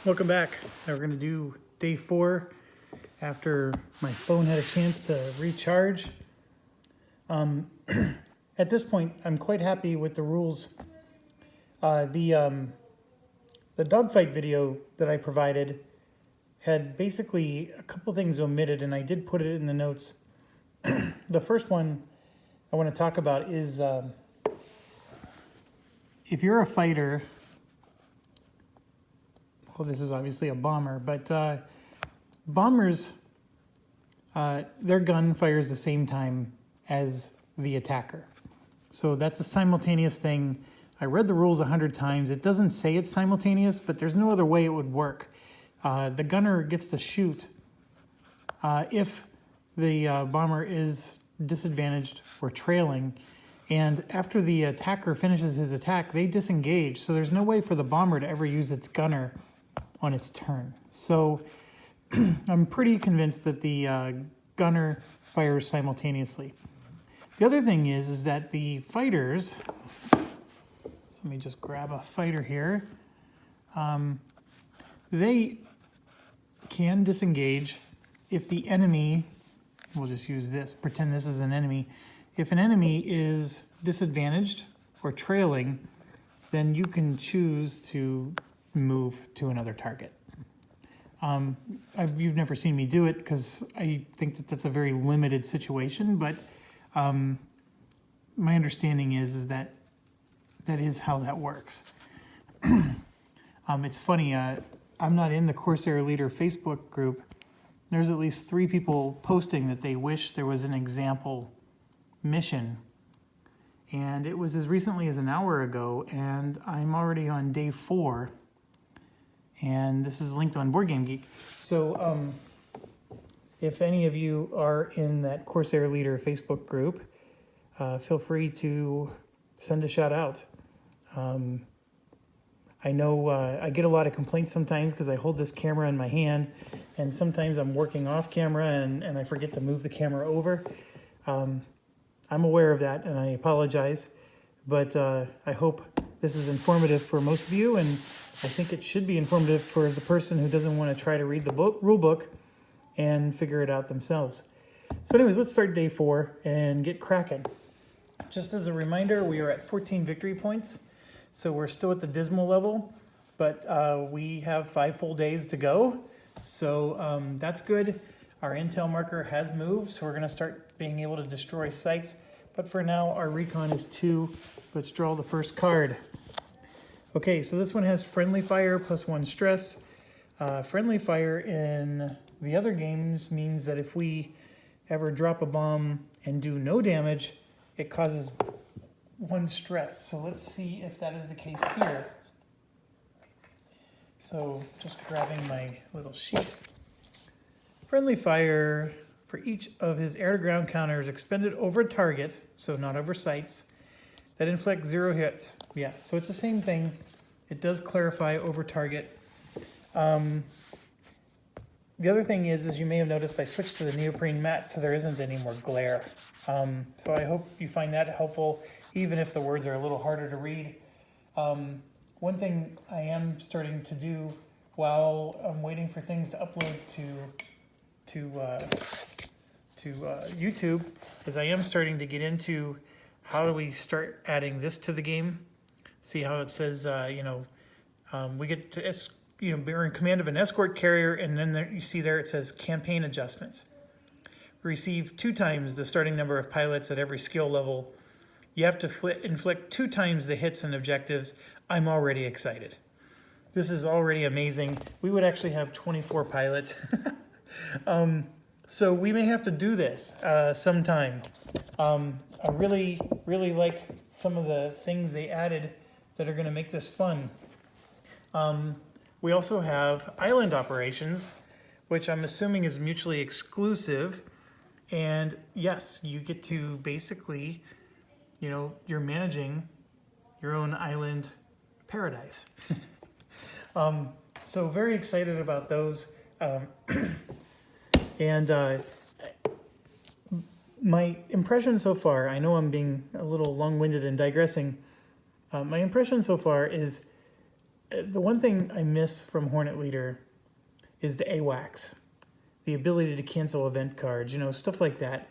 Welcome back. Now we're going to do day 4 after my phone had a chance to recharge. At this point, I'm quite happy with the rules. The dogfight video that I provided had basically a couple things omitted, and I did put it in the notes. The first one I want to talk about is if you're a fighter, well, this is obviously a bomber, but bombers, their gun fires the same time as the attacker. So that's a simultaneous thing. I read the rules 100 times. It doesn't say it's simultaneous, but there's no other way it would work. The gunner gets to shoot if the bomber is disadvantaged or trailing, and after the attacker finishes his attack, they disengage. So there's no way for the bomber to ever use its gunner on its turn. So I'm pretty convinced that the gunner fires simultaneously. The other thing is that the fighters, so let me just grab a fighter here, they can disengage if the enemy, we'll just use this, pretend this is an enemy. If an enemy is disadvantaged or trailing, then you can choose to move to another target. You've never seen me do it because I think that that's a very limited situation, but my understanding is that that is how that works. It's funny, I'm not in the Corsair Leader Facebook group. There's at least 3 people posting that they wish there was an example mission. And it was as recently as an hour ago, and I'm already on day 4. And this is linked on Board Game Geek. So if any of you are in that Corsair Leader Facebook group, feel free to send a shout out. I know I get a lot of complaints sometimes because I hold this camera in my hand, and sometimes I'm working off camera and I forget to move the camera over. I'm aware of that and I apologize, but I hope this is informative for most of you, and I think it should be informative for the person who doesn't want to try to read the rule book and figure it out themselves. So anyways, let's start day 4 and get cracking. Just as a reminder, we are at 14 victory points. So we're still at the dismal level, but we have 5 full days to go. So that's good. Our intel marker has moved, so we're going to start being able to destroy sites. But for now, our recon is 2. Let's draw the first card. Okay, so this one has friendly fire plus 1 stress. Friendly fire in the other games means that if we ever drop a bomb and do no damage, it causes 1 stress. So let's see if that is the case here. So just grabbing my little sheet. Friendly fire for each of his air-to-ground counters expended over a target, so not over sites, that inflict 0 hits. Yeah, so it's the same thing. It does clarify over target. The other thing is, as you may have noticed, I switched to the neoprene mat so there isn't any more glare. So I hope you find that helpful, even if the words are a little harder to read. One thing I am starting to do while I'm waiting for things to upload to YouTube is I am starting to get into how do we start adding this to the game. See how it says, we get to, we're in command of an escort carrier, and then there, you see there it says campaign adjustments. Receive 2 times the starting number of pilots at every skill level. You have to inflict 2 times the hits and objectives. I'm already excited. This is already amazing. We would actually have 24 pilots. So we may have to do this sometime. I really, really like some of the things they added that are going to make this fun. We also have island operations, which I'm assuming is mutually exclusive. And yes, you get to basically, you're managing your own island paradise. So very excited about those. And my impression so far, I know I'm being a little long-winded and digressing. My impression so far is The one thing I miss from Hornet Leader is the AWACS, the ability to cancel event cards, you know, stuff like that.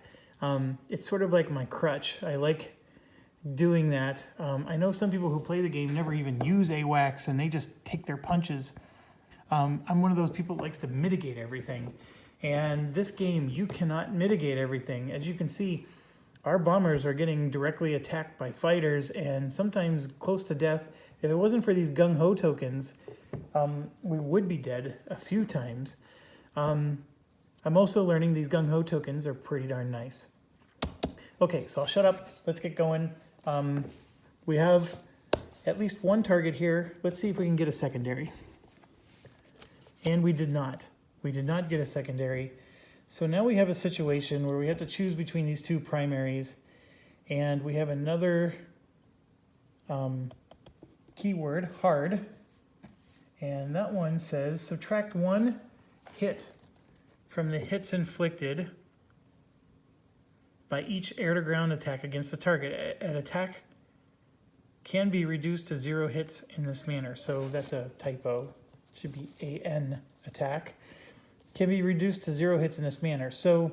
It's sort of like my crutch. I like doing that. I know some people who play the game never even use AWACS and they just take their punches. I'm one of those people that likes to mitigate everything. And this game, you cannot mitigate everything. As you can see, our bombers are getting directly attacked by fighters and sometimes close to death. If it wasn't for these gung-ho tokens, we would be dead a few times. I'm also learning these gung-ho tokens are pretty darn nice. Okay, so I'll shut up. Let's get going. We have at least one target here. Let's see if we can get a secondary. And we did not. We did not get a secondary. So now we have a situation where we have to choose between these two primaries. And we have another keyword, hard. And that one says subtract 1 hit from the hits inflicted by each air-to-ground attack against the target. An attack can be reduced to 0 hits in this manner. So that's a typo. It should be AN attack. Can be reduced to 0 hits in this manner. So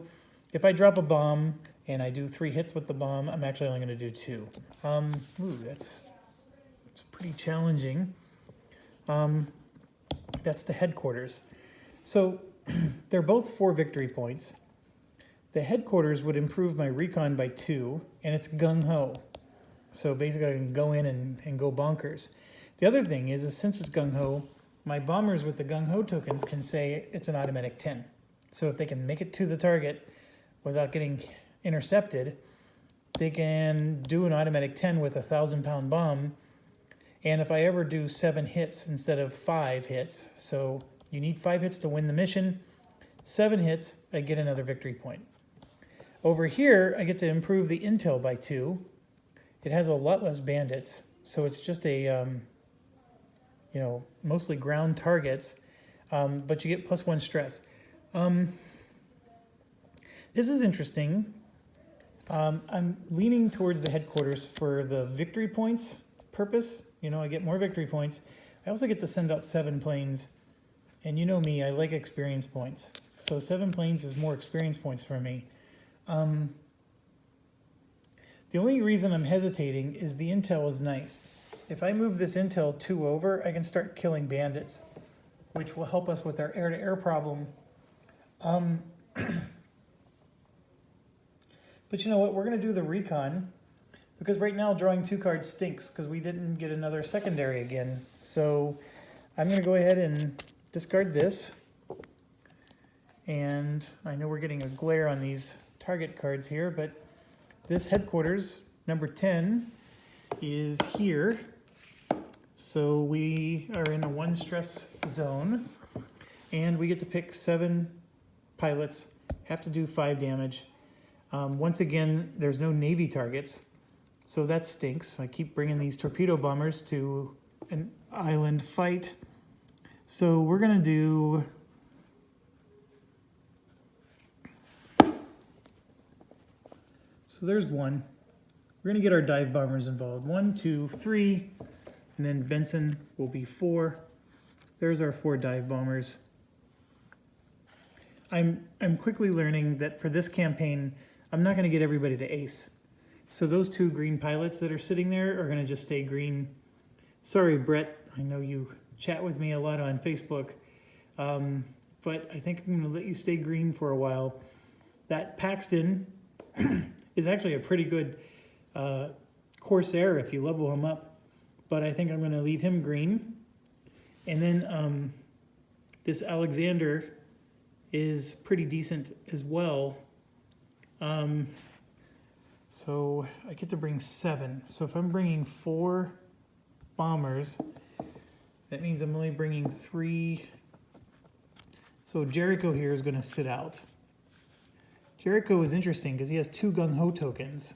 if I drop a bomb and I do 3 hits with the bomb, I'm actually only going to do 2. That's pretty challenging. That's the headquarters. So they're both 4 victory points. The headquarters would improve my recon by 2, and it's gung-ho. So basically I can go in and go bonkers. The other thing is since it's gung-ho, my bombers with the gung-ho tokens can say it's an automatic 10. So if they can make it to the target without getting intercepted, they can do an automatic 10 with a 1,000-pound bomb. And if I ever do 7 hits instead of 5 hits, so you need 5 hits to win the mission, 7 hits, I get another victory point. Over here, I get to improve the intel by 2. It has a lot less bandits, so it's just a, mostly ground targets, but you get +1 stress. This is interesting. I'm leaning towards the headquarters for the victory points purpose. You know, I get more victory points. I also get to send out 7 planes, and you know me, I like experience points. So 7 planes is more experience points for me. The only reason I'm hesitating is the intel is nice. If I move this intel 2 over, I can start killing bandits, which will help us with our air-to-air problem. But you know what? We're going to do the recon, because right now drawing 2 cards stinks because we didn't get another secondary again. So I'm going to go ahead and discard this. And I know we're getting a glare on these target cards here, but this headquarters, number 10, is here. So we are in a 1 stress zone, and we get to pick 7 pilots, have to do 5 damage. Once again, there's no Navy targets, so that stinks. I keep bringing these torpedo bombers to an island fight. So we're gonna do... So there's 1. We're gonna get our dive bombers involved. 1, 2, 3, and then Benson will be 4. There's our 4 dive bombers. I'm quickly learning that for this campaign, I'm not gonna get everybody to ace. So those 2 green pilots that are sitting there are gonna just stay green. Sorry, Brett, I know you chat with me a lot on Facebook, but I think I'm gonna let you stay green for a while. That Paxton is actually a pretty good Corsair if you level him up, but I think I'm going to leave him green. And then this Alexander is pretty decent as well. So I get to bring 7. So if I'm bringing 4 bombers, that means I'm only bringing 3. So Jericho here is going to sit out. Jericho is interesting because he has 2 gung-ho tokens.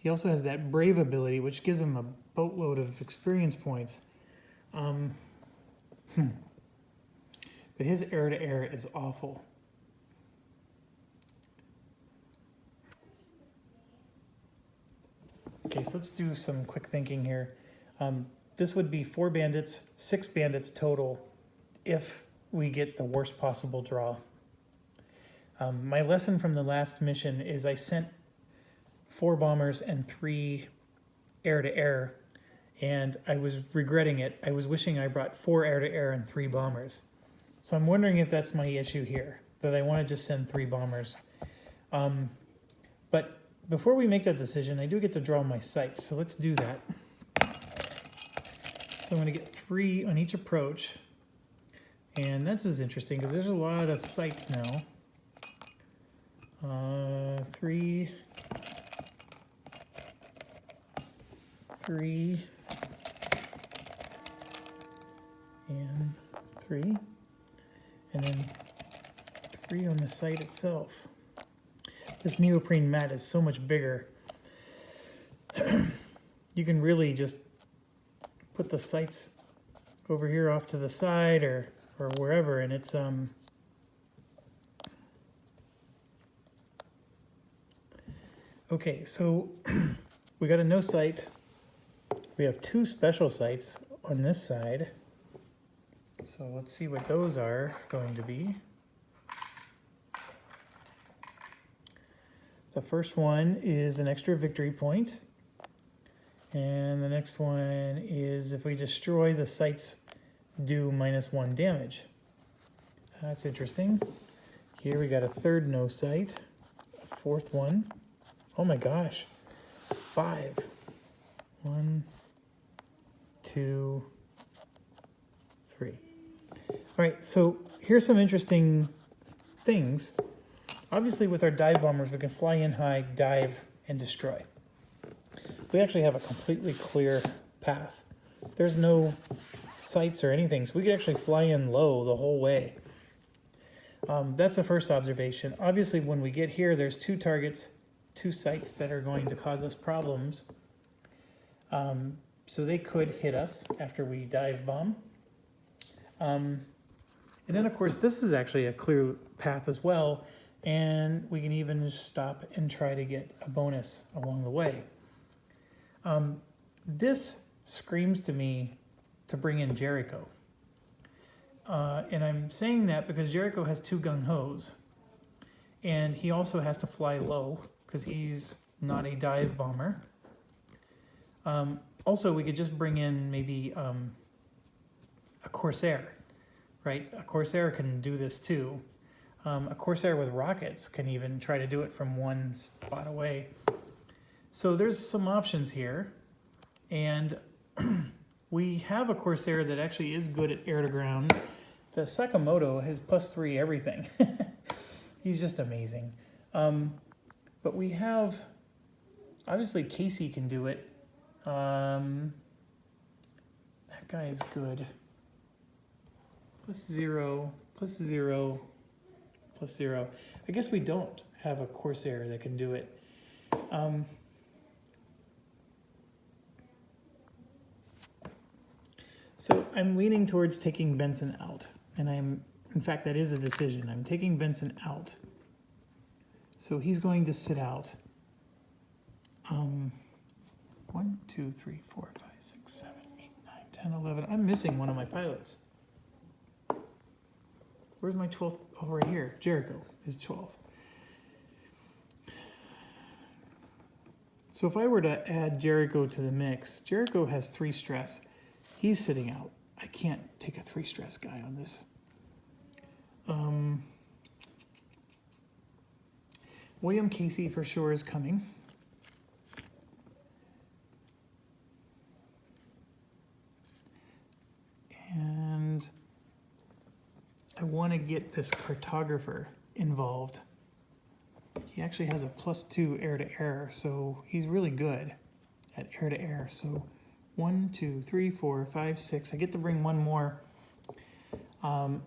He also has that brave ability, which gives him a boatload of experience points. But his air-to-air is awful. Okay, so let's do some quick thinking here. This would be 4 bandits, 6 bandits total if we get the worst possible draw. My lesson from the last mission is I sent 4 bombers and 3 air-to-air, and I was regretting it. I was wishing I brought 4 air-to-air and 3 bombers. So I'm wondering if that's my issue here, that I want to just send 3 bombers. But before we make that decision, I do get to draw my sights, so let's do that. So I'm going to get 3 on each approach, and this is interesting because there's a lot of sights now. 3, 3, and 3, and then 3 on the sight itself. This neoprene mat is so much bigger. You can really just put the sights over here off to the side or wherever, and it's okay, so we got a no sight. We have 2 special sights on this side. So let's see what those are going to be. The first one is an extra victory point. And the next one is if we destroy the sights, do -1 damage. That's interesting. Here we got a 3rd no sight, a 4th one. Oh my gosh, 5. 1, 2, 3. All right, so here's some interesting things. Obviously with our dive bombers, we can fly in high, dive, and destroy. We actually have a completely clear path. There's no sights or anything, so we could actually fly in low the whole way. That's the first observation. Obviously when we get here, there's 2 targets, 2 sights that are going to cause us problems. So they could hit us after we dive bomb. And then of course this is actually a clear path as well, and we can even stop and try to get a bonus along the way. This screams to me to bring in Jericho. And I'm saying that because Jericho has 2 gung-hos, and he also has to fly low because he's not a dive bomber. Also, we could just bring in maybe a Corsair, right? A Corsair can do this too. A Corsair with rockets can even try to do it from 1 spot away. So there's some options here, and we have a Corsair that actually is good at air-to-ground. The Sakamoto has +3 everything. He's just amazing. But we have, obviously Casey can do it. That guy is good. +0, +0, +0. I guess we don't have a Corsair that can do it. So I'm leaning towards taking Benson out, and in fact, that is a decision. I'm taking Benson out. So he's going to sit out. 1, 2, 3, 4, 5, 6, 7, 8, 9, 10, 11. I'm missing one of my pilots. Where's my 12th? Oh, right here. Jericho is 12. So if I were to add Jericho to the mix, Jericho has 3 stress. He's sitting out. I can't take a 3 stress guy on this. William Casey for sure is coming. And I want to get this cartographer involved. He actually has a +2 air-to-air, so he's really good at air-to-air. So 1, 2, 3, 4, 5, 6. I get to bring 1 more. I'm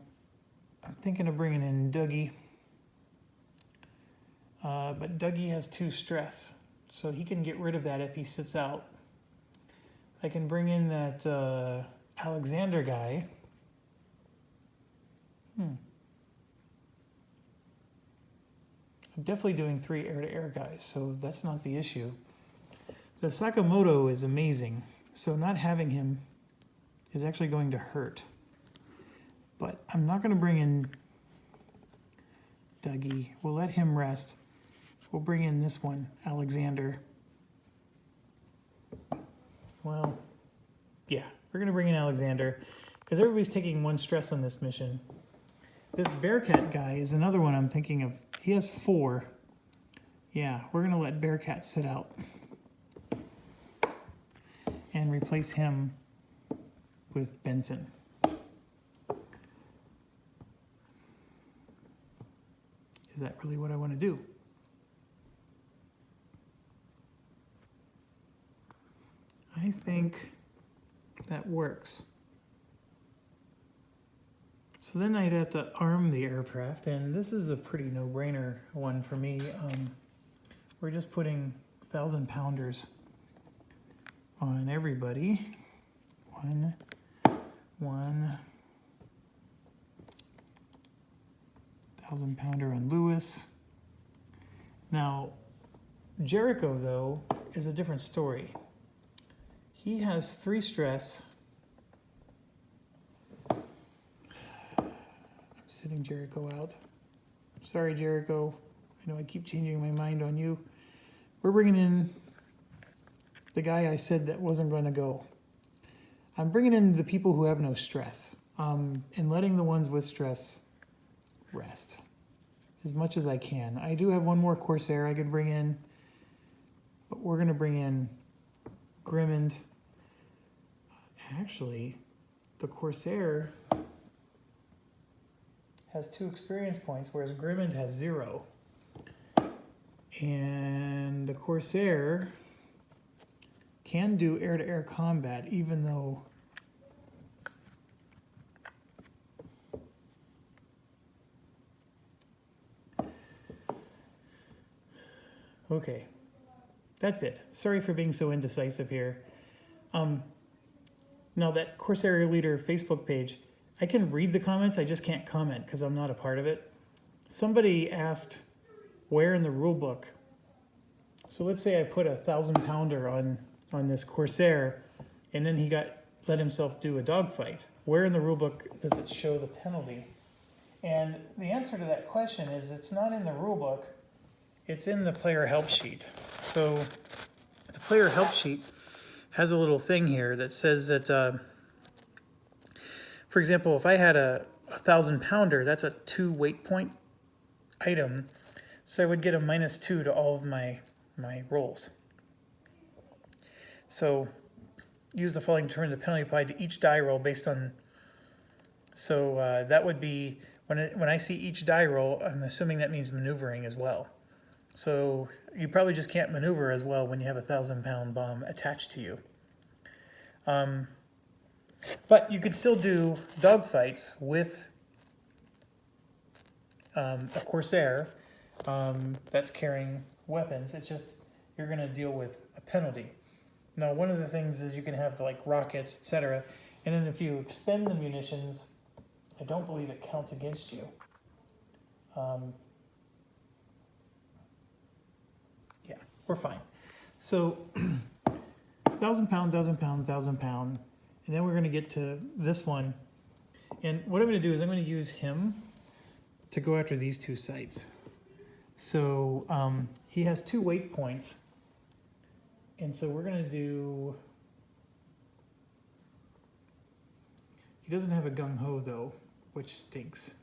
thinking of bringing in Dougie. But Dougie has 2 stress, so he can get rid of that if he sits out. I can bring in that Alexander guy. I'm definitely doing 3 air-to-air guys, so that's not the issue. The Sakamoto is amazing, so not having him is actually going to hurt. But I'm not going to bring in Dougie. We'll let him rest. We'll bring in this one, Alexander. Well, yeah, we're going to bring in Alexander because everybody's taking 1 stress on this mission. This Bearcat guy is another one I'm thinking of. He has 4. Yeah, we're going to let Bearcat sit out and replace him with Benson. Is that really what I want to do? I think that works. So then I'd have to arm the aircraft, and this is a pretty no-brainer one for me. We're just putting 1,000-pounders on everybody. One. 1,000-pounder on Lewis. Now, Jericho, though, is a different story. He has 3 stress. I'm sitting Jericho out. Sorry, Jericho. I know I keep changing my mind on you. We're bringing in the guy I said that wasn't going to go. I'm bringing in the people who have no stress, and letting the ones with stress rest as much as I can. I do have one more Corsair I could bring in, but we're going to bring in Grimmond. Actually, the Corsair has 2 experience points, whereas Grimmond has 0. And the Corsair can do air-to-air combat, even though okay, that's it. Sorry for being so indecisive here. Now that Corsair Leader Facebook page, I can read the comments, I just can't comment because I'm not a part of it. Somebody asked where in the rule book. So let's say I put a 1,000-pounder on this Corsair, and then he let himself do a dogfight. Where in the rulebook does it show the penalty? And the answer to that question is it's not in the rulebook, it's in the player help sheet. So the player help sheet has a little thing here that says that, for example, if I had a 1,000-pounder, that's a 2 weight point item, so I would get a -2 to all of my rolls. So use the following to determine the penalty applied to each die roll based on, so that would be, when I see each die roll, I'm assuming that means maneuvering as well. So you probably just can't maneuver as well when you have a 1,000-pound bomb attached to you. But you could still do dogfights with a Corsair that's carrying weapons. It's just you're going to deal with a penalty. Now, one of the things is you can have like rockets, etc. And then if you expend the munitions, I don't believe it counts against you. Yeah, we're fine. So 1,000-pound, 1,000-pound, 1,000-pound. And then we're going to get to this one. And what I'm going to do is I'm going to use him to go after these 2 sites. So he has 2 weight points. And so we're going to do, he doesn't have a gung-ho though, which stinks.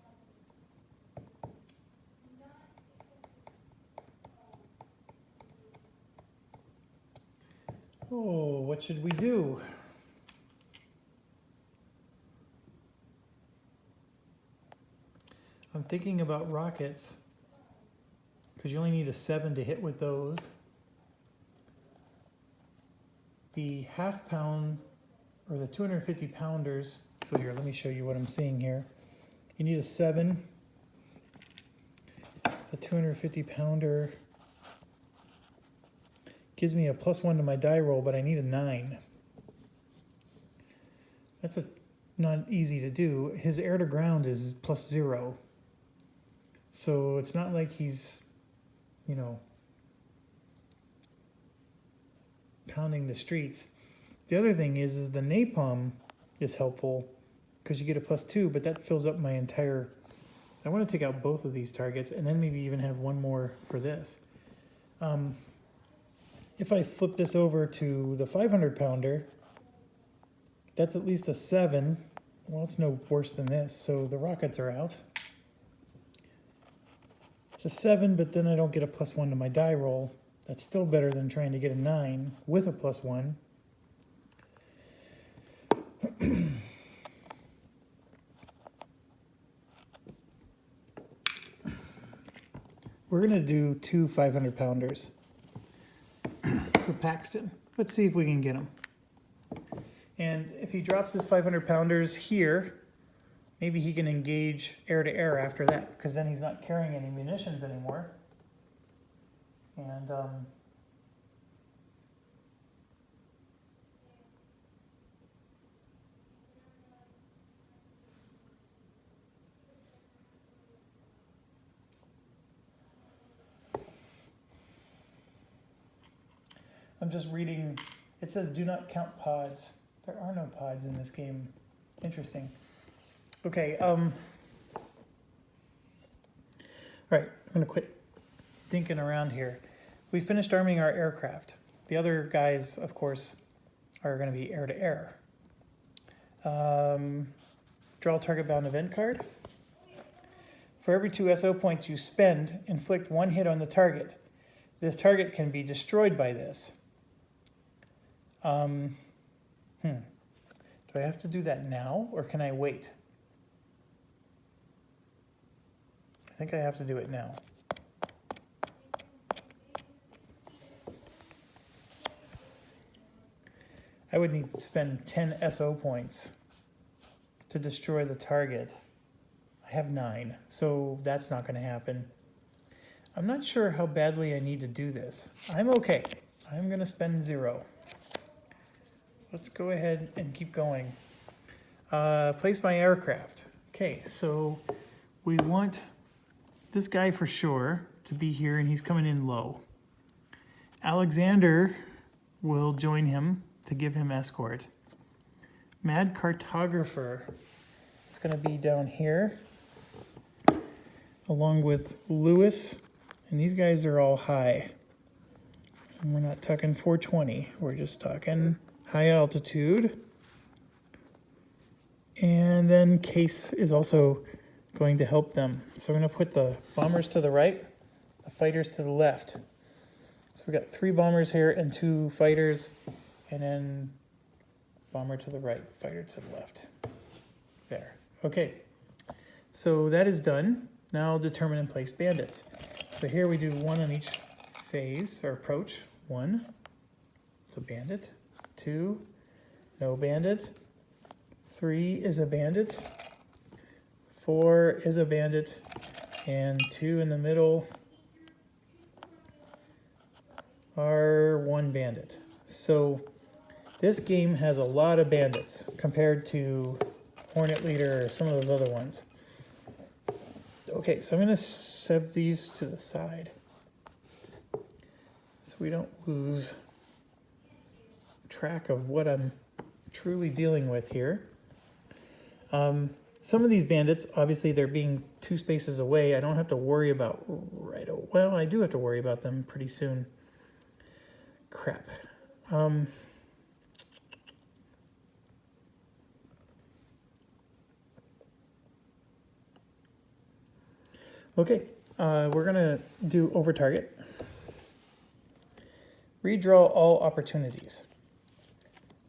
Oh, what should we do? I'm thinking about rockets, because you only need a 7 to hit with those. The half-pound, or the 250-pounders, so here, let me show you what I'm seeing here. You need a 7. The 250-pounder gives me a +1 to my die roll, but I need a 9. That's not easy to do. His air to ground is +0. So it's not like he's, pounding the streets. The other thing is the napalm is helpful because you get a +2, but that fills up my entire... I want to take out both of these targets and then maybe even have one more for this. If I flip this over to the 500 pounder, that's at least a 7. Well, it's no worse than this, so the rockets are out. It's a 7, but then I don't get a +1 to my die roll. That's still better than trying to get a 9 with a +1. We're going to do 2 500 pounders for Paxton. Let's see if we can get him. And if he drops his 500 pounders here, maybe he can engage air to air after that, because then he's not carrying any munitions anymore. And I'm just reading, it says do not count pods. There are no pods in this game. Interesting. Okay, all right, I'm gonna quit dinking around here. We finished arming our aircraft. The other guys, of course, are gonna be air to air. Draw target bound event card. For every 2 SO points you spend, inflict 1 hit on the target. This target can be destroyed by this. Do I have to do that now, or can I wait? I think I have to do it now. I would need to spend 10 SO points to destroy the target. I have 9, so that's not going to happen. I'm not sure how badly I need to do this. I'm okay. I'm going to spend 0. Let's go ahead and keep going. Place my aircraft. Okay, so we want this guy for sure to be here, and he's coming in low. Alexander will join him to give him escort. Mad Cartographer is going to be down here, along with Lewis, and these guys are all high. And we're not talking 420, we're just talking high altitude. And then Case is also going to help them. So we're going to put the bombers to the right, the fighters to the left. So we've got 3 bombers here and 2 fighters, and then bomber to the right, fighter to the left. There. Okay. So that is done. Now determine and place bandits. So here we do 1 on each phase or approach. 1, it's a bandit. 2, no bandit. 3 is a bandit. 4 is a bandit. And 2 in the middle are 1 bandit. So this game has a lot of bandits compared to Hornet Leader or some of those other ones. Okay, so I'm going to set these to the side so we don't lose track of what I'm truly dealing with here. Some of these bandits, obviously they're being 2 spaces away. I don't have to worry about well, I do have to worry about them pretty soon. Crap. Okay, we're gonna do over target. Redraw all opportunities.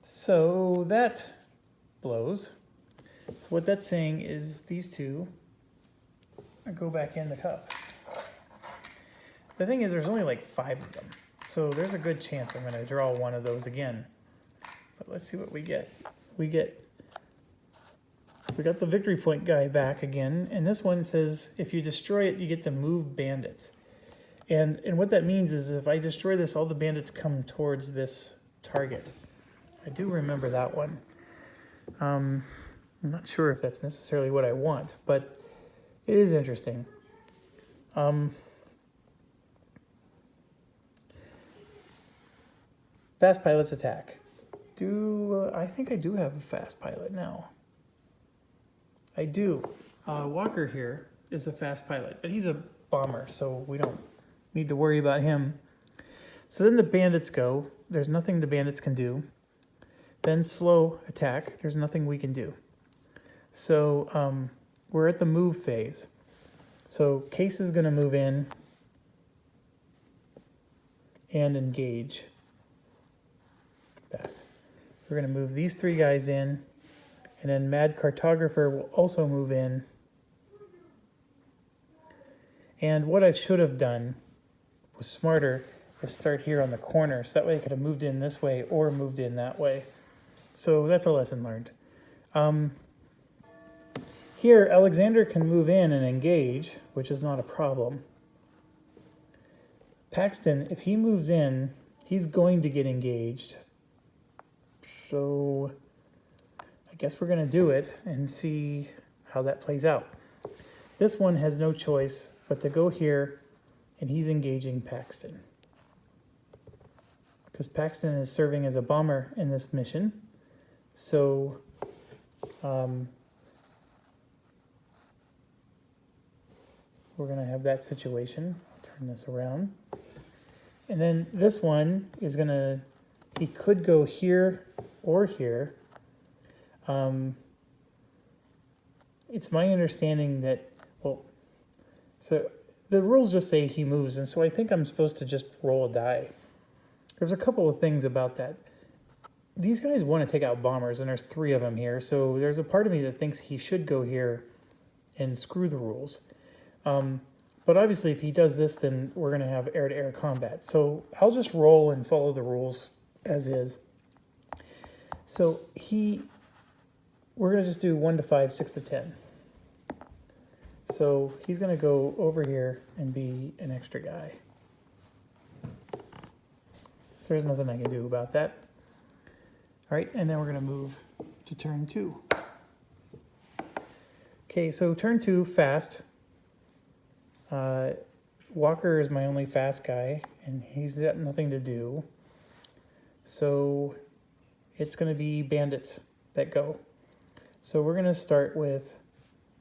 So that blows. So what that's saying is these 2 go back in the cup. The thing is, there's only like 5 of them. So there's a good chance I'm gonna draw one of those again. But let's see what we get. We got the victory point guy back again, and this one says if you destroy it, you get to move bandits. And what that means is if I destroy this, all the bandits come towards this target. I do remember that one. I'm not sure if that's necessarily what I want, but it is interesting. Fast pilots attack. I think I do have a fast pilot now. I do. Walker here is a fast pilot, but he's a bomber, so we don't need to worry about him. So then the bandits go. There's nothing the bandits can do. Then slow attack. There's nothing we can do. So we're at the move phase. So Case is going to move in and engage that. We're going to move these three guys in, and then Mad Cartographer will also move in. And what I should have done was smarter is start here on the corner, so that way I could have moved in this way or moved in that way. So that's a lesson learned. Here, Alexander can move in and engage, which is not a problem. Paxton, if he moves in, he's going to get engaged. So I guess we're going to do it and see how that plays out. This one has no choice but to go here, and he's engaging Paxton. Because Paxton is serving as a bomber in this mission. So we're going to have that situation. Turn this around. And then this one is going to, he could go here or here. It's my understanding that, well, so the rules just say he moves, and so I think I'm supposed to just roll a die. There's a couple of things about that. These guys want to take out bombers, and there's 3 of them here, so there's a part of me that thinks he should go here and screw the rules. But obviously, if he does this, then we're going to have air-to-air combat. So I'll just roll and follow the rules as is. So we're going to just do 1 to 5, 6 to 10. So he's going to go over here and be an extra guy. So there's nothing I can do about that. All right, and then we're going to move to turn 2. Okay, so turn 2, fast. Walker is my only fast guy, and he's got nothing to do. So it's going to be bandits that go. So we're going to start with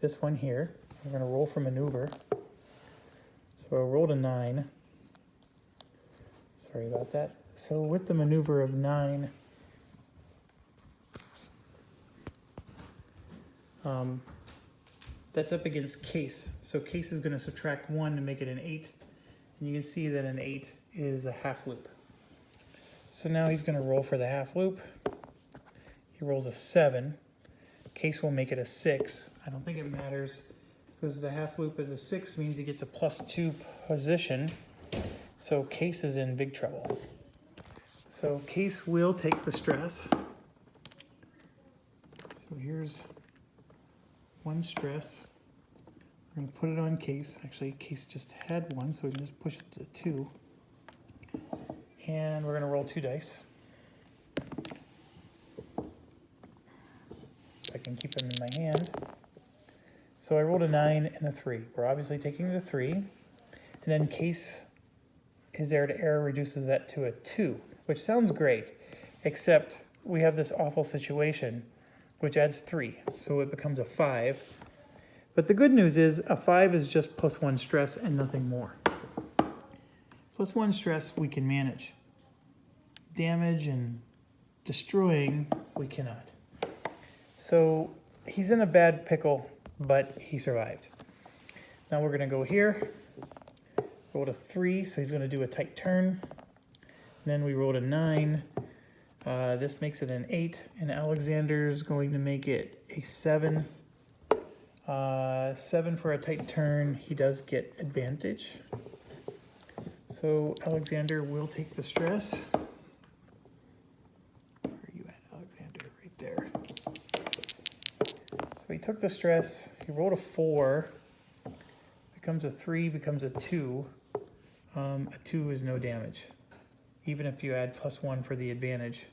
this one here. We're going to roll for maneuver. So I rolled a 9. Sorry about that. So with the maneuver of 9, that's up against Case. So Case is going to subtract 1 to make it an 8. And you can see that an 8 is a half loop. So now he's going to roll for the half loop. He rolls a 7. Case will make it a 6. I don't think it matters because the half loop at a 6 means he gets a +2 position. So Case is in big trouble. So Case will take the stress. So here's 1 stress. We're going to put it on Case. Actually, Case just had 1, so we can just push it to 2. And we're going to roll 2 dice. I can keep them in my hand. So I rolled a 9 and a 3. We're obviously taking the 3. And then Case, his air-to-air reduces that to a 2, which sounds great, except we have this awful situation, which adds 3. So it becomes a 5. But the good news is a 5 is just +1 stress and nothing more. +1 stress we can manage. Damage and destroying we cannot. So he's in a bad pickle, but he survived. Now we're going to go here. Rolled a 3, so he's going to do a tight turn. And then we rolled a 9. This makes it an 8, and Alexander's going to make it a 7. 7 for a tight turn. He does get advantage. So Alexander will take the stress. Where are you at, Alexander? Right there. So he took the stress. He rolled a 4. Becomes a 3, becomes a 2. A 2 is no damage, even if you add +1 for the advantage.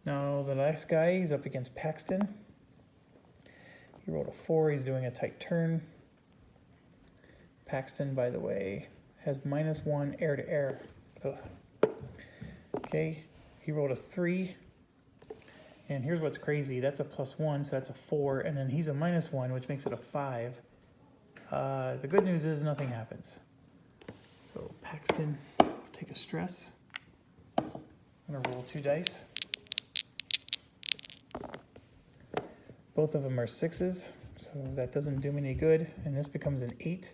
Now the last guy, he's up against Paxton. He rolled a 4, he's doing a tight turn. Paxton, by the way, has -1 air-to-air. Okay, He rolled a 3. And here's what's crazy. That's a +1, so that's a 4. And then he's a -1, which makes it a 5. The good news is nothing happens. So Paxton, take a stress. I'm going to roll 2 dice. Both of them are 6s, so that doesn't do me any good. And this becomes an 8.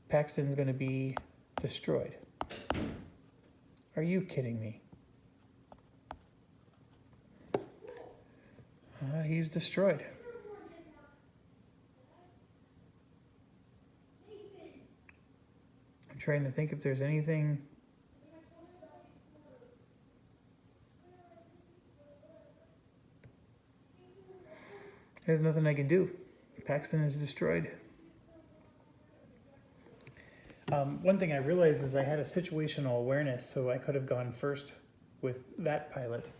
Paxton's going to be destroyed. Are you kidding me? He's destroyed. I'm trying to think if there's anything. There's nothing I can do. Paxton is destroyed. One thing I realized is I had a situational awareness, so I could have gone first with that pilot.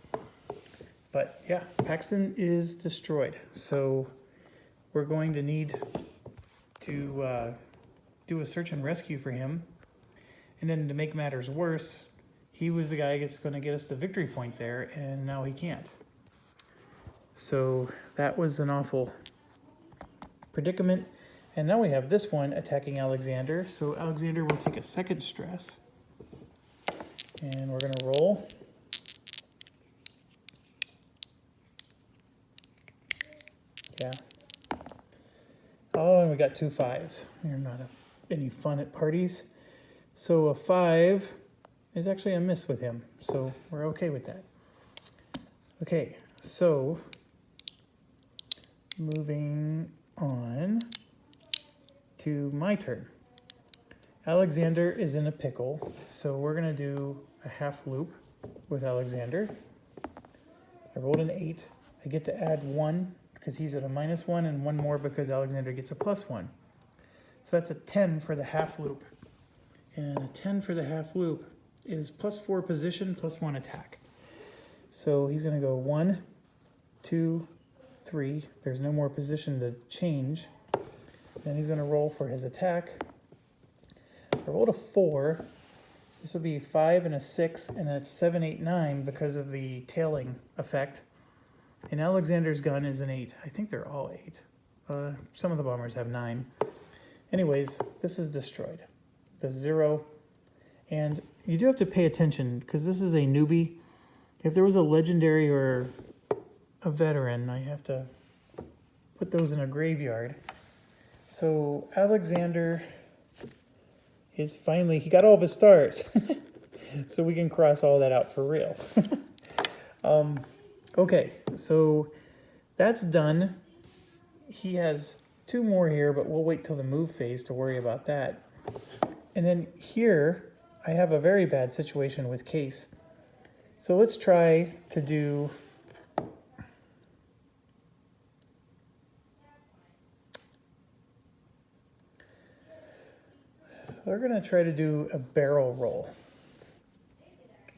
But yeah, Paxton is destroyed. So we're going to need to do a search and rescue for him. And then to make matters worse, he was the guy that's going to get us the victory point there, and now he can't. So that was an awful predicament. And now we have this one attacking Alexander. So Alexander will take a second stress. And we're going to roll. Yeah. Oh, and we got 2 5s. You're not any fun at parties. So a 5 is actually a miss with him. So we're okay with that. Okay, so moving on to my turn. Alexander is in a pickle, so we're going to do a half loop with Alexander. I rolled an 8. I get to add 1 because he's at a -1 and 1 more because Alexander gets a +1. So that's a 10 for the half loop. And a 10 for the half loop is +4 position, +1 attack. So he's going to go 1, 2, 3. There's no more position to change. Then he's going to roll for his attack. I rolled a 4. This will be 5 and a 6, and it's 7, 8, 9 because of the tailing effect. And Alexander's gun is an 8. I think they're all 8. Some of the bombers have 9. Anyways, this is destroyed. The 0. And you do have to pay attention because this is a newbie. If there was a legendary or a veteran, I have to put those in a graveyard. So Alexander is finally, he got all of his stars. So we can cross all that out for real. Okay, so that's done. He has 2 more here, but we'll wait till the move phase to worry about that. And then here, I have a very bad situation with Case. So let's try to do... We're going to try to do a barrel roll.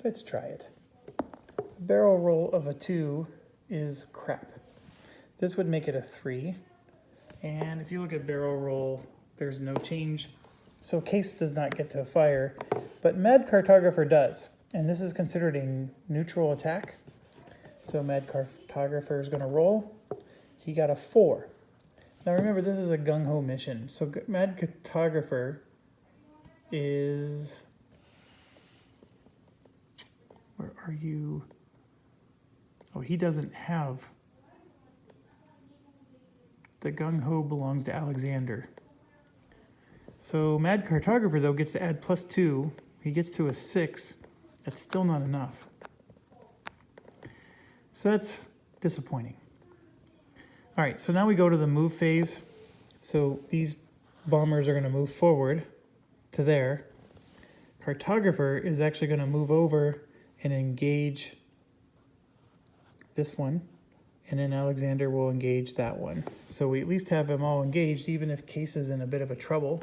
Let's try it. A barrel roll of a 2 is crap. This would make it a 3. And if you look at barrel roll, there's no change. So Case does not get to fire, but Mad Cartographer does. And this is considered a neutral attack. So Mad Cartographer is going to roll. He got a 4. Now remember, this is a gung-ho mission. So Mad Cartographer is... Where are you? Oh, he doesn't have... The gung-ho belongs to Alexander. So Mad Cartographer, though, gets to add +2. He gets to a 6. That's still not enough. So that's disappointing. All right, so now we go to the move phase. So these bombers are going to move forward to there. Cartographer is actually going to move over and engage this one. And then Alexander will engage that one. So we at least have them all engaged, even if Case is in a bit of a trouble.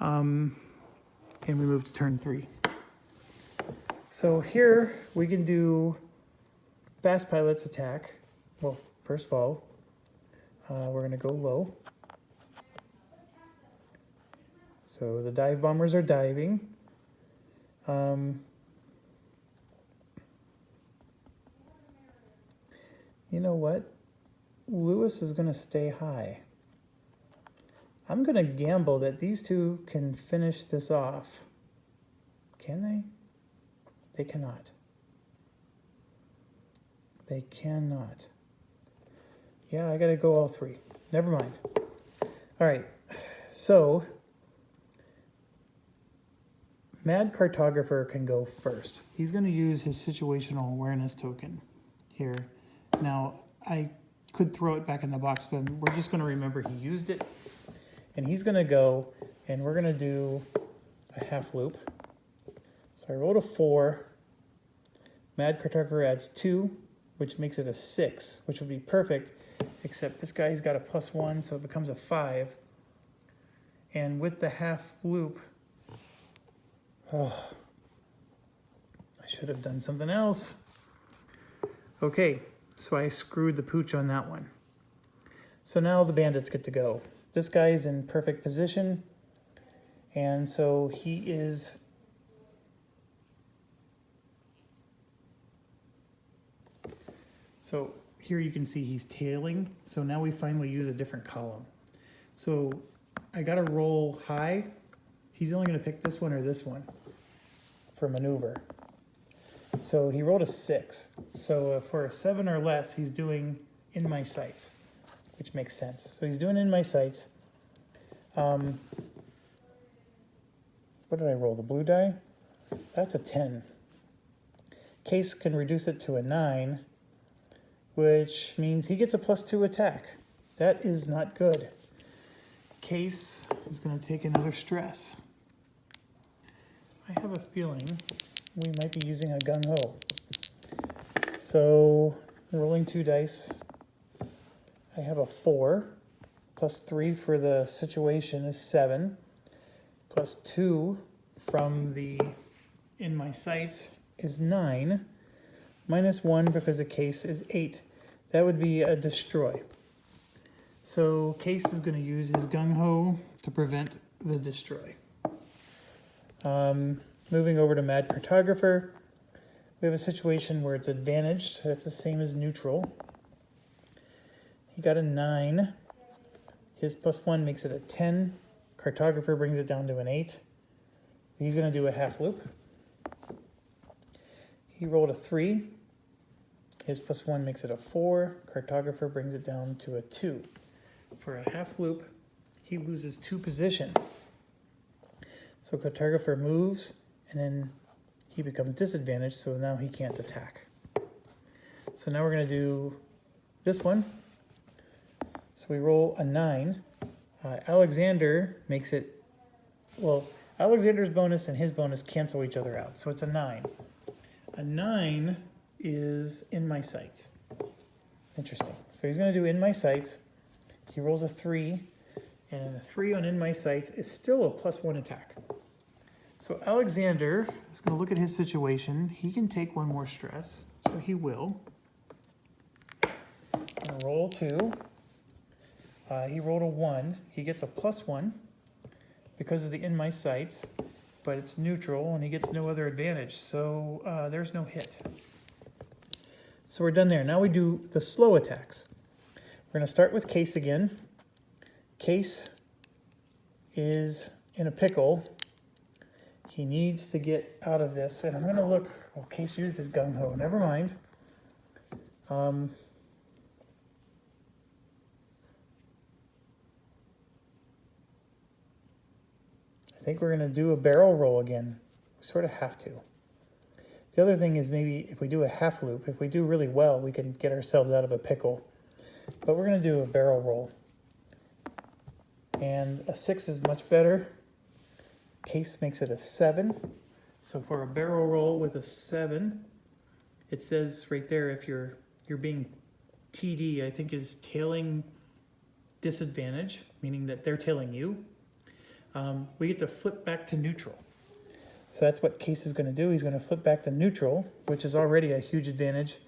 And we move to turn 3. So here we can do fast pilot's attack. Well, first of all, we're going to go low. So the dive bombers are diving. You know what? Lewis is going to stay high. I'm going to gamble that these two can finish this off. Can they? They cannot. They cannot. Yeah, I got to go all three. Never mind. All right. So, Mad Cartographer can go first. He's going to use his situational awareness token here. Now, I could throw it back in the box, but we're just going to remember he used it. And he's going to go, and we're going to do a half loop. So I rolled a 4. Mad Cartographer adds 2, which makes it a 6, which would be perfect, except this guy's got a +1, so it becomes a 5. And with the half loop, oh, I should have done something else. Okay, so I screwed the pooch on that one. So now the bandits get to go. This guy is in perfect position, and so he is so here you can see he's tailing. So now we finally use a different column. So I got to roll high. He's only going to pick this one or this one for maneuver. So he rolled a 6. So for a 7 or less, he's doing in my sights, which makes sense. So he's doing in my sights. What did I roll? The blue die? That's a 10. Case can reduce it to a 9, which means he gets a +2 attack. That is not good. Case is going to take another stress. I have a feeling we might be using a gung-ho. So, rolling 2 dice. I have a 4. +3 for the situation is 7. +2 from the in my sights is 9. -1 because the case is 8. That would be a destroy. So Case is going to use his gung-ho to prevent the destroy. Moving over to Mad Cartographer, we have a situation where it's advantaged. That's the same as neutral. He got a 9. His +1 makes it a 10. Cartographer brings it down to an 8. He's going to do a half loop. He rolled a 3. His +1 makes it a 4. Cartographer brings it down to a 2. For a half loop, he loses 2 position. So Cartographer moves, and then he becomes disadvantaged, so now he can't attack. So now we're going to do this one. So we roll a 9. Alexander makes it, well, Alexander's bonus and his bonus cancel each other out, so it's a 9. A 9 is in my sights. Interesting. So he's going to do in my sights. He rolls a 3, and a 3 on in my sights is still a +1 attack. So Alexander is going to look at his situation. He can take 1 more stress, so he will. And roll 2. He rolled a 1. He gets a +1 because of the in my sights, but it's neutral and he gets no other advantage, so there's no hit. So we're done there. Now we do the slow attacks. We're going to start with Case again. Case is in a pickle. He needs to get out of this, and I'm going to look. Well, Case used his gung-ho. Never mind. I think we're going to do a barrel roll again. We sort of have to. The other thing is maybe if we do a half loop, if we do really well, we can get ourselves out of a pickle. But we're going to do a barrel roll. And a 6 is much better. Case makes it a 7. So for a barrel roll with a 7, it says right there if you're being TD, I think is tailing disadvantage, meaning that they're tailing you. We get to flip back to neutral. So that's what Case is going to do. He's going to flip back to neutral, which is already a huge advantage.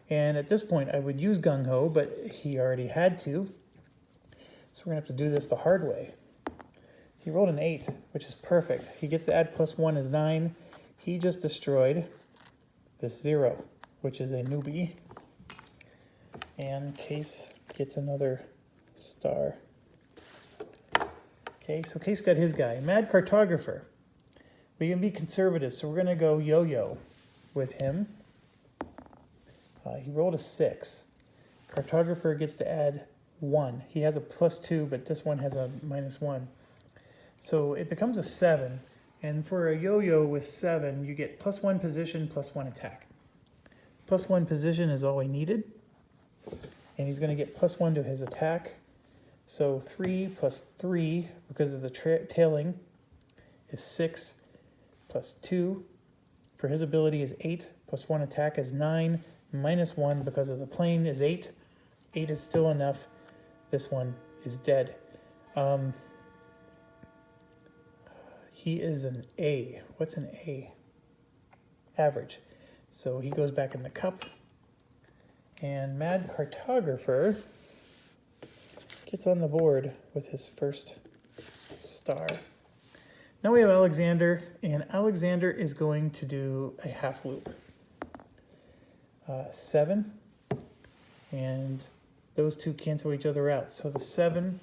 And at this point, I would use gung-ho, but he already had to. So we're going to have to do this the hard way. He rolled an 8, which is perfect. He gets to add +1 is 9. He just destroyed this 0, which is a newbie. And Case gets another star. Okay, so Case got his guy. Mad Cartographer. We can be conservative, so we're going to go yo-yo with him. He rolled a 6. Cartographer gets to add 1. He has a +2, but this one has a -1. So it becomes a 7. And for a yo-yo with 7, you get +1 position, +1 attack. +1 position is all we needed. And he's going to get +1 to his attack. So 3 plus 3, because of the tailing, is 6. +2 for his ability is 8. +1 attack is 9. -1 because of the plane is 8. 8 is still enough. This one is dead. He is an A. What's an A? Average. So he goes back in the cup. And Mad Cartographer gets on the board with his first star. Now we have Alexander, and Alexander is going to do a half loop. 7, and those two cancel each other out. So the 7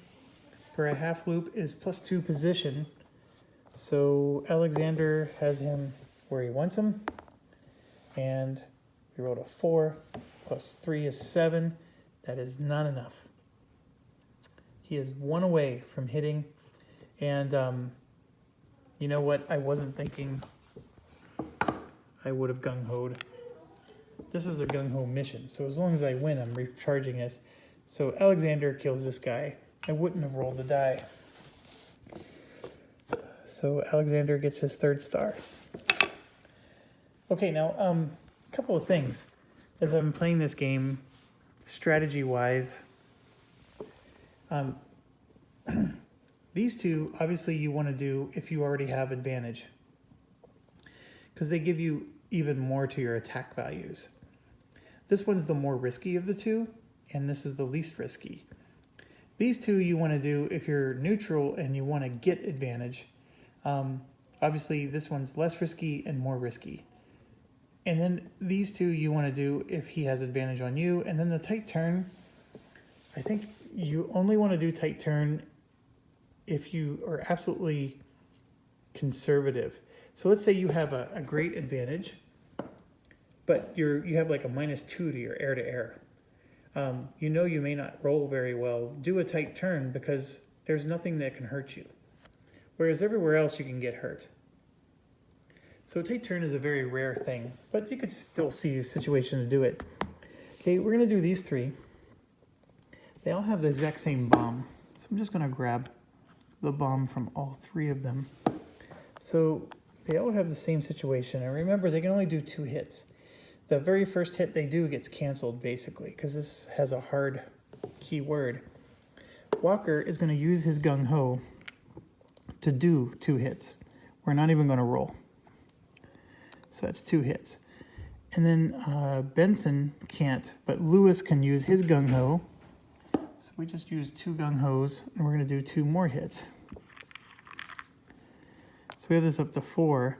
for a half loop is +2 position. So Alexander has him where he wants him, and he rolled a 4. +3 is 7. That is not enough. He is 1 away from hitting, and you know what? I wasn't thinking I would have gung-hoed. This is a gung-ho mission, so as long as I win, I'm recharging this. So Alexander kills this guy. I wouldn't have rolled the die. So Alexander gets his 3rd star. Okay, now a couple of things. As I'm playing this game, strategy-wise, these two, obviously you want to do if you already have advantage, because they give you even more to your attack values. This one's the more risky of the two, and this is the least risky. These two you want to do if you're neutral and you want to get advantage. Obviously this one's less risky and more risky. And then these two you want to do if he has advantage on you. And then the tight turn, I think you only want to do tight turn if you are absolutely conservative. So let's say you have a great advantage, but you have like a -2 to your air-to-air. You know you may not roll very well. Do a tight turn because there's nothing that can hurt you. Whereas everywhere else you can get hurt. So a tight turn is a very rare thing, but you could still see a situation to do it. Okay, we're going to do these 3. They all have the exact same bomb. So I'm just going to grab the bomb from all 3 of them. So they all have the same situation. And remember, they can only do 2 hits. The very first hit they do gets canceled, basically, because this has a hard keyword. Walker is going to use his gung-ho to do 2 hits. We're not even going to roll. So that's 2 hits. And then Benson can't, but Lewis can use his gung-ho. So we just use 2 gung-hos, and we're going to do 2 more hits. So we have this up to 4.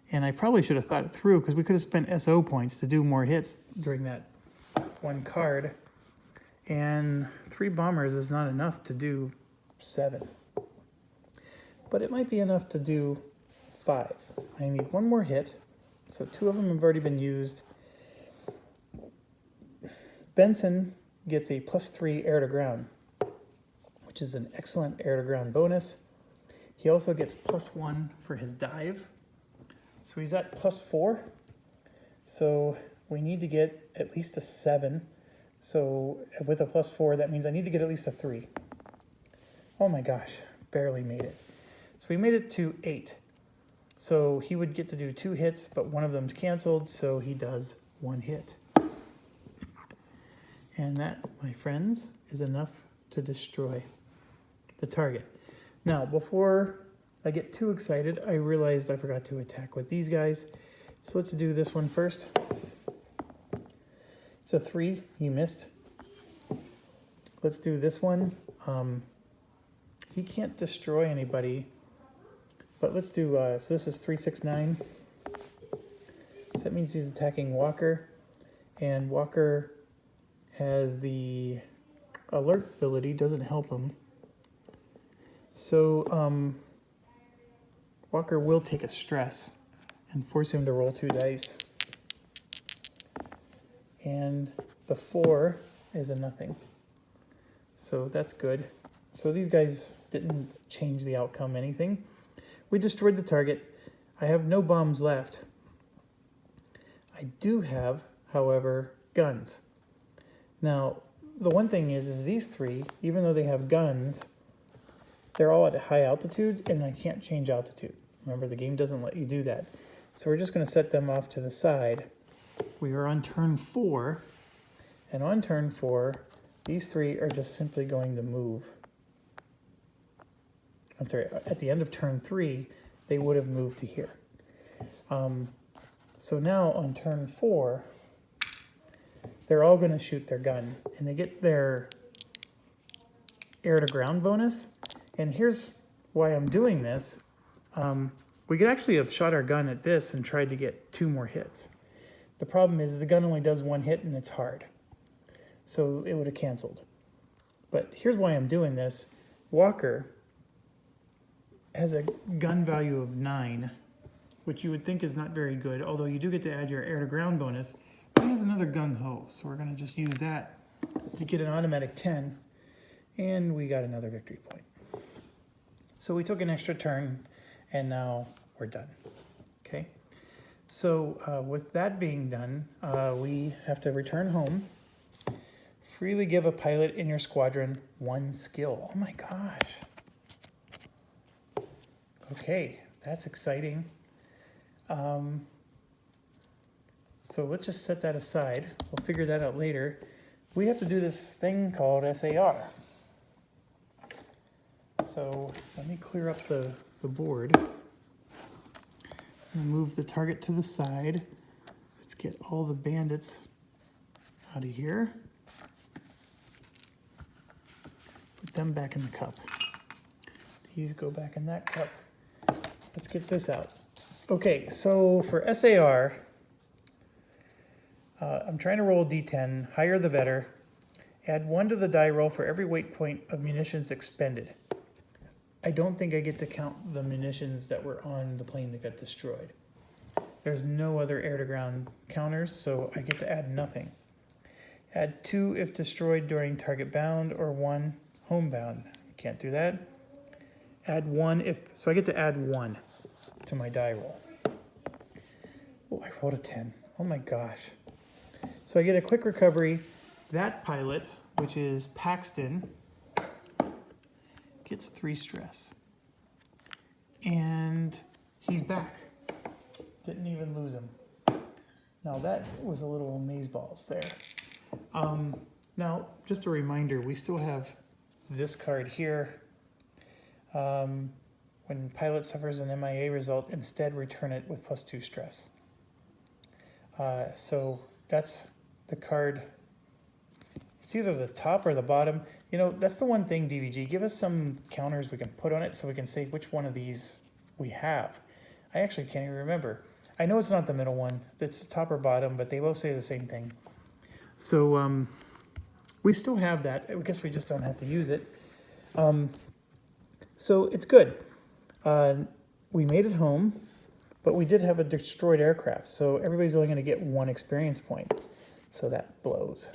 And I probably should have thought it through, because we could have spent SO points to do more hits during that 1 card. And 3 bombers is not enough to do 7. But it might be enough to do 5. I need 1 more hit. So 2 of them have already been used. Benson gets a +3 air-to-ground, which is an excellent air-to-ground bonus. He also gets +1 for his dive. So he's at +4. So we need to get at least a 7. So with a +4, that means I need to get at least a 3. Oh my gosh, barely made it. So we made it to 8. So he would get to do 2 hits, but one of them's canceled, so he does 1 hit. And that, my friends, is enough to destroy the target. Now, before I get too excited, I realized I forgot to attack with these guys. So let's do this one first. It's a 3, you missed. Let's do this one. He can't destroy anybody, but let's do, so this is 3, 6, 9. So that means he's attacking Walker, and Walker has the alert ability, doesn't help him. So Walker will take a stress and force him to roll 2 dice. And the 4 is a nothing. So that's good. So these guys didn't change the outcome anything. We destroyed the target. I have no bombs left. I do have, however, guns. Now, the one thing is these 3, even though they have guns, they're all at a high altitude, and I can't change altitude. Remember, the game doesn't let you do that. So we're just going to set them off to the side. We are on turn 4, and on turn 4, these 3 are just simply going to move. I'm sorry, at the end of turn 3, they would have moved to here. So now on turn 4, they're all going to shoot their gun, and they get their air to ground bonus. And here's why I'm doing this. We could actually have shot our gun at this and tried to get 2 more hits. The problem is the gun only does 1 hit and it's hard. So it would have canceled. But here's why I'm doing this. Walker has a gun value of 9, which you would think is not very good, although you do get to add your air to ground bonus. He has another gung-ho, so we're going to just use that to get an automatic 10, and we got another victory point. So we took an extra turn, and now we're done. Okay, so with that being done, we have to return home. Freely give a pilot in your squadron 1 skill. Oh my gosh. Okay, that's exciting. So let's just set that aside. We'll figure that out later. We have to do this thing called SAR. So let me clear up the board. And move the target to the side. Let's get all the bandits out of here. Put them back in the cup. These go back in that cup. Let's get this out. Okay, so for SAR, I'm trying to roll a D10, higher the better. Add 1 to the die roll for every weight point of munitions expended. I don't think I get to count the munitions that were on the plane that got destroyed. There's no other air-to-ground counters, so I get to add nothing. Add 2 if destroyed during target bound, or 1 homebound. Can't do that. Add 1 if, so I get to add 1 to my die roll. Oh, I rolled a 10. Oh my gosh. So I get a quick recovery. That pilot, which is Paxton, gets 3 stress. And he's back. Didn't even lose him. Now that was a little amazeballs there. Now, just a reminder, we still have this card here. When pilot suffers an MIA result, instead return it with +2 stress. So that's the card. It's either the top or the bottom. You know, that's the one thing, DVG. Give us some counters we can put on it so we can say which one of these we have. I actually can't even remember. I know it's not the middle one. It's the top or bottom, but they both say the same thing. So we still have that. I guess we just don't have to use it. So it's good. We made it home, but we did have a destroyed aircraft. So everybody's only going to get 1 experience point. So that blows.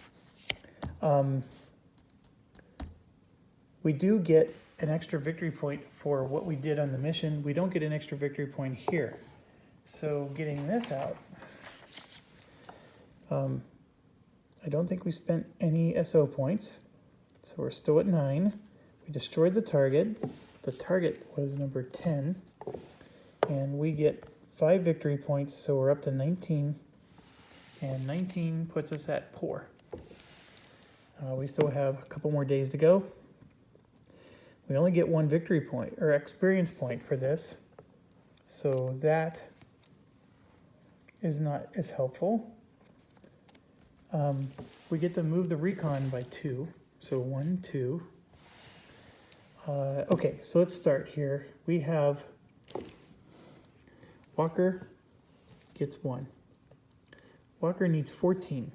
We do get an extra victory point for what we did on the mission. We don't get an extra victory point here. So getting this out, I don't think we spent any SO points. So we're still at 9. We destroyed the target. The target was number 10. And we get 5 victory points, so we're up to 19. And 19 puts us at poor. We still have a couple more days to go. We only get 1 victory point, or experience point for this. So that is not as helpful. We get to move the recon by 2. So 1, 2. Okay, so let's start here. We have Walker gets 1. Walker needs 14.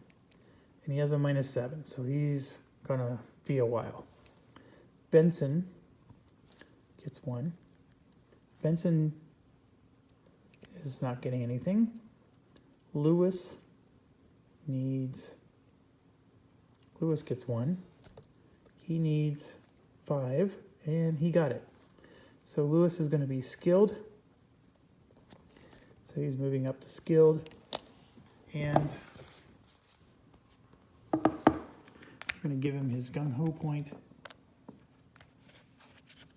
and he has a -7, so he's gonna be a while. Benson gets 1. Benson is not getting anything. Lewis gets 1. He needs 5, and he got it. So Lewis is going to be skilled. So he's moving up to skilled. And I'm going to give him his gung-ho point.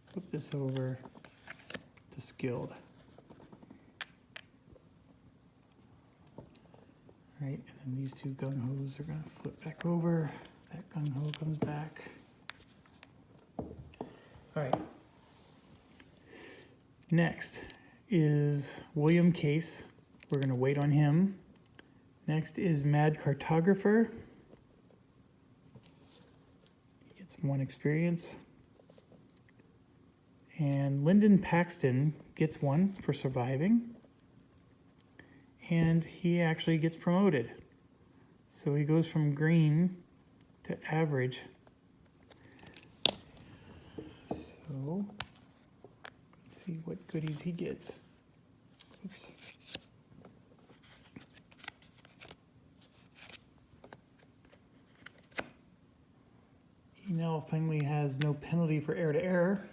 Flip this over to skilled. All right, and then these two gung-hos are going to flip back over. That gung-ho comes back. All right. Next is William Case. We're going to wait on him. Next is Mad Cartographer. He gets 1 experience. And Lyndon Paxton gets 1 for surviving. And he actually gets promoted. So he goes from green to average. So let's see what goodies he gets. Oops. He now finally has no penalty for air-to-air.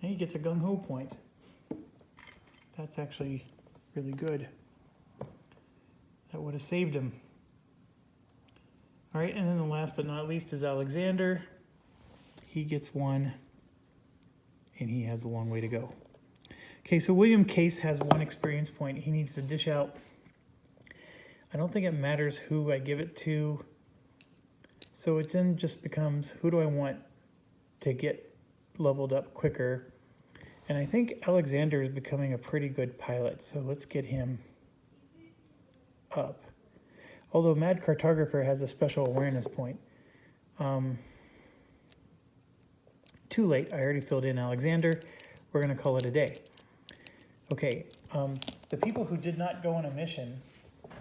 And he gets a gung-ho point. That's actually really good. That would have saved him. All right, and then the last but not least is Alexander. He gets 1, and he has a long way to go. Okay, so William Case has 1 experience point. He needs to dish out. I don't think it matters who I give it to. So it then just becomes, who do I want to get leveled up quicker? And I think Alexander is becoming a pretty good pilot, so let's get him up. Although Mad Cartographer has a special awareness point. Too late, I already filled in Alexander. We're going to call it a day. Okay, the people who did not go on a mission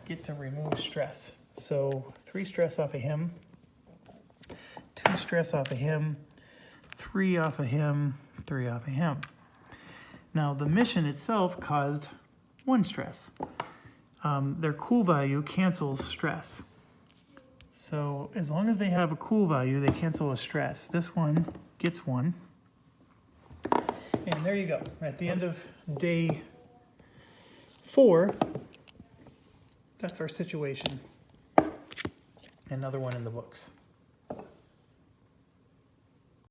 get to remove stress. So 3 stress off of him, 2 stress off of him, 3 off of him, 3 off of him. Now the mission itself caused 1 stress. Their cool value cancels stress. So as long as they have a cool value, they cancel a stress. This one gets 1. And there you go. At the end of day 4, that's our situation. Another one in the books.